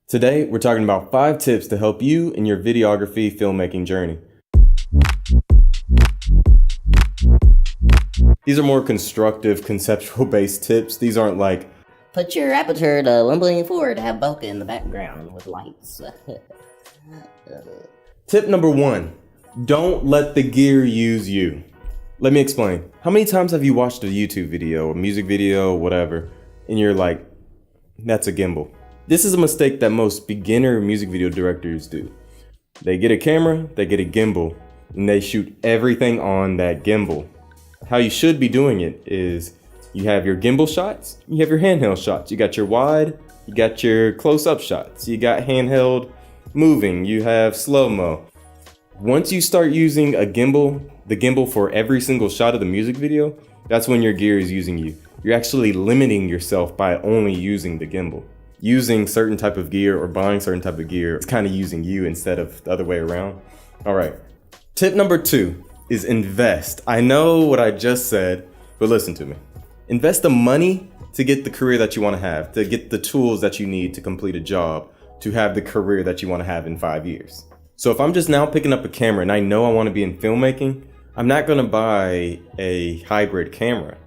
Today, we're talking about 5 tips to help you in your videography filmmaking journey. These are more constructive, conceptual-based tips. These aren't like, put your aperture to 1.4 to have bokeh in the background with lights. Tip number 1, don't let the gear use you. Let me explain. How many times have you watched a YouTube video, a music video, whatever, and you're like, that's a gimbal? This is a mistake that most beginner music video directors do. They get a camera, they get a gimbal, and they shoot everything on that gimbal. How you should be doing it is you have your gimbal shots, you have your handheld shots. You got your wide, you got your close-up shots, you got handheld moving, you have slow-mo. Once you start using the gimbal for every single shot of the music video, that's when your gear is using you. You're actually limiting yourself by only using the gimbal. Using certain type of gear or buying certain type of gear, it's kind of using you instead of the other way around. All right. Tip number 2 is invest. I know what I just said, but listen to me. Invest the money to get the career that you want to have, to get the tools that you need to complete a job, to have the career that you want to have in 5 years. So if I'm just now picking up a camera and I know I want to be in filmmaking, I'm not going to buy a hybrid camera.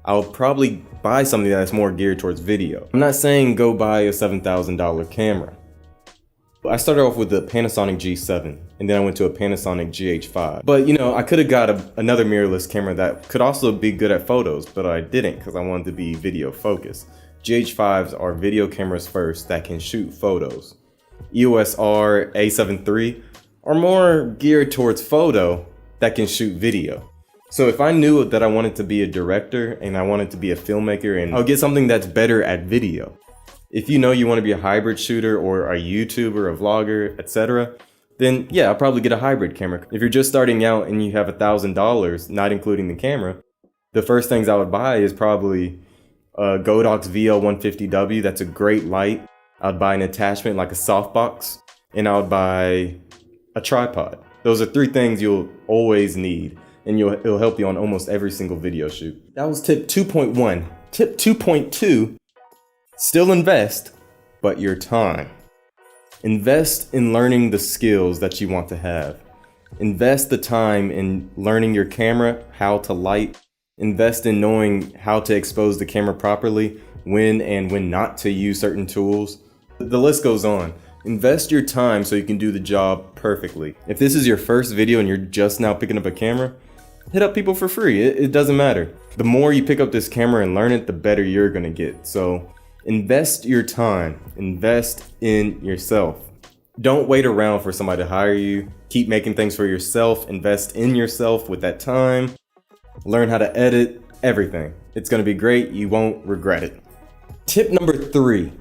I'll probably buy something that's more geared towards video. I'm not saying go buy a $7,000 camera. I started off with the Panasonic G7 and then I went to a Panasonic GH5. But you know, I could have got another mirrorless camera that could also be good at photos, but I didn't because I wanted to be video focused. GH5s are video cameras first that can shoot photos. Eos R, A7 III are more geared towards photo that can shoot video. So if I knew that I wanted to be a director and I wanted to be a filmmaker, and I'll get something that's better at video. If you know you want to be a hybrid shooter or a YouTuber, a vlogger, etc., then yeah, I'll probably get a hybrid camera. If you're just starting out and you have $1,000, not including the camera, the first things I would buy is probably a Godox VL150W. That's a great light. I'd buy an attachment like a softbox, and I would buy a tripod. Those are 3 things you'll always need, and it'll help you on almost every single video shoot. That was tip 2.1. Tip 2.2, still invest, but your time. Invest in learning the skills that you want to have. Invest the time in learning your camera, how to light. Invest in knowing how to expose the camera properly, when and when not to use certain tools. The list goes on. Invest your time so you can do the job perfectly. If this is your first video and you're just now picking up a camera, hit up people for free. It doesn't matter. The more you pick up this camera and learn it, the better you're gonna get. So invest your time. Invest in yourself. Don't wait around for somebody to hire you. Keep making things for yourself. Invest in yourself with that time. Learn how to edit, everything. It's gonna be great. You won't regret it. Tip number 3.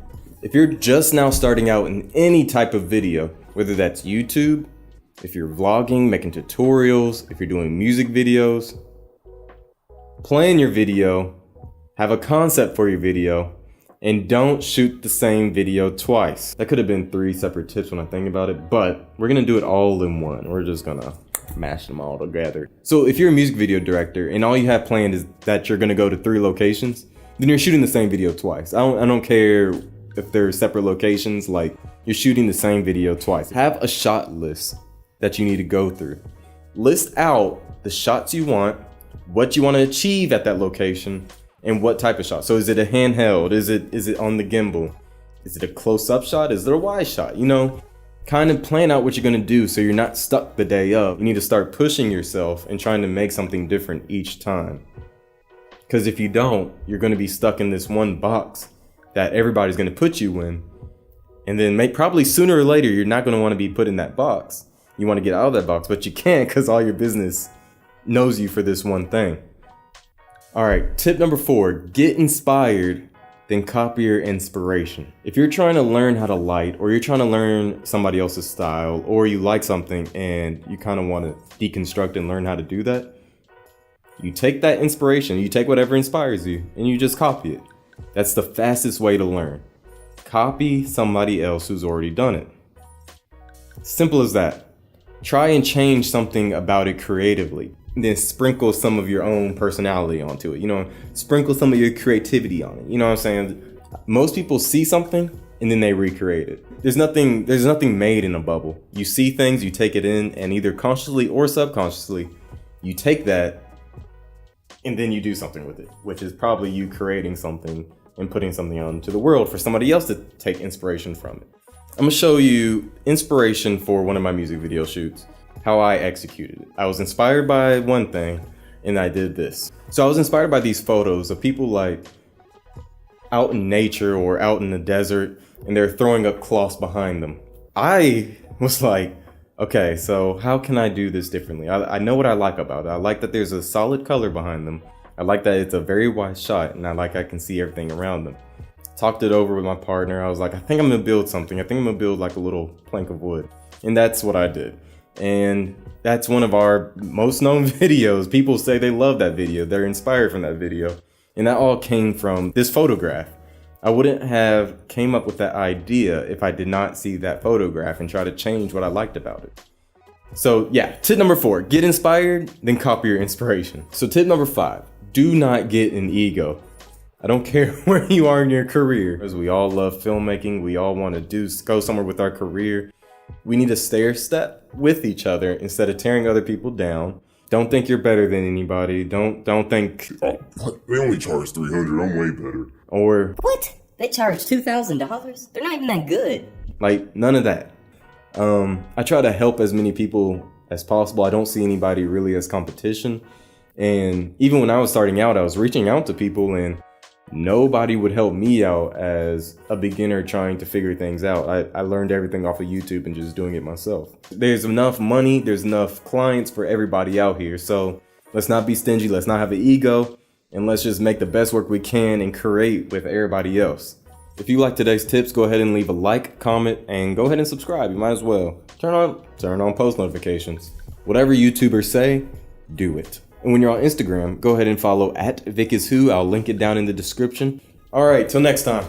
If you're just now starting out in any type of video, whether that's YouTube, if you're vlogging, making tutorials, if you're doing music videos, plan your video, have a concept for your video, and don't shoot the same video twice. That could have been 3 separate tips when I think about it, but we're gonna do it all in one. We're just gonna mash them all together. So if you're a music video director and all you have planned is that you're gonna go to 3 locations, then you're shooting the same video twice. I don't care if they're separate locations, like you're shooting the same video twice. Have a shot list that you need to go through. List out the shots you want, what you want to achieve at that location, and what type of shot. So is it a handheld? Is it on the gimbal? Is it a close-up shot? Is it a wide shot? You know, kind of plan out what you're gonna do so you're not stuck the day of. You need to start pushing yourself and trying to make something different each time. Because if you don't, you're gonna be stuck in this one box that everybody's gonna put you in. And then probably sooner or later, you're not gonna wanna be put in that box. You wanna get out of that box, but you can't because all your business knows you for this one thing. All right, tip number 4, get inspired, then copy your inspiration. If you're trying to learn how to light, or you're trying to learn somebody else's style, or you like something and you kind of want to deconstruct and learn how to do that, you take that inspiration, you take whatever inspires you, and you just copy it. That's the fastest way to learn. Copy somebody else who's already done it. Simple as that. Try and change something about it creatively. Then sprinkle some of your own personality onto it. You know, sprinkle some of your creativity on it. You know what I'm saying? Most people see something and then they recreate it. There's nothing made in a bubble. You see things, you take it in, and either consciously or subconsciously, you take that and then you do something with it, which is probably you creating something and putting something out into the world for somebody else to take inspiration from it. I'm gonna show you inspiration for one of my music video shoots, how I executed it. I was inspired by one thing and I did this. So I was inspired by these photos of people like out in nature or out in the desert and they're throwing up cloths behind them. I was like, okay, so how can I do this differently? I know what I like about it. I like that there's a solid color behind them. I like that it's a very wide shot and I can see everything around them. Talked it over with my partner. I was like, I think I'm gonna build something. I think I'm gonna build like a little plank of wood. And that's what I did. And that's one of our most known videos. People say they love that video. They're inspired from that video. And that all came from this photograph. I wouldn't have came up with that idea if I did not see that photograph and try to change what I liked about it. So yeah, tip number 4, get inspired, then copy your inspiration. So tip number 5, do not get an ego. I don't care where you are in your career, because we all love filmmaking. We all want to go somewhere with our career. We need to stay step with each other instead of tearing other people down. Don't think you're better than anybody. Don't think, oh, they only charge $300. I'm way better. Or What? They charge $2,000? They're not even that good. like none of that. I try to help as many people as possible. I don't see anybody really as competition. And even when I was starting out, I was reaching out to people and nobody would help me out as a beginner trying to figure things out. I learned everything off of YouTube and just doing it myself. There's enough money, there's enough clients for everybody out here. So let's not be stingy, let's not have an ego, and let's just make the best work we can and create with everybody else. If you like today's tips, go ahead and leave a like, comment, and go ahead and subscribe. You might as well. Turn on post notifications. Whatever YouTubers say, do it. And when you're on Instagram, go ahead and follow @VicIsWho. I'll link it down in the description. All right, till next time.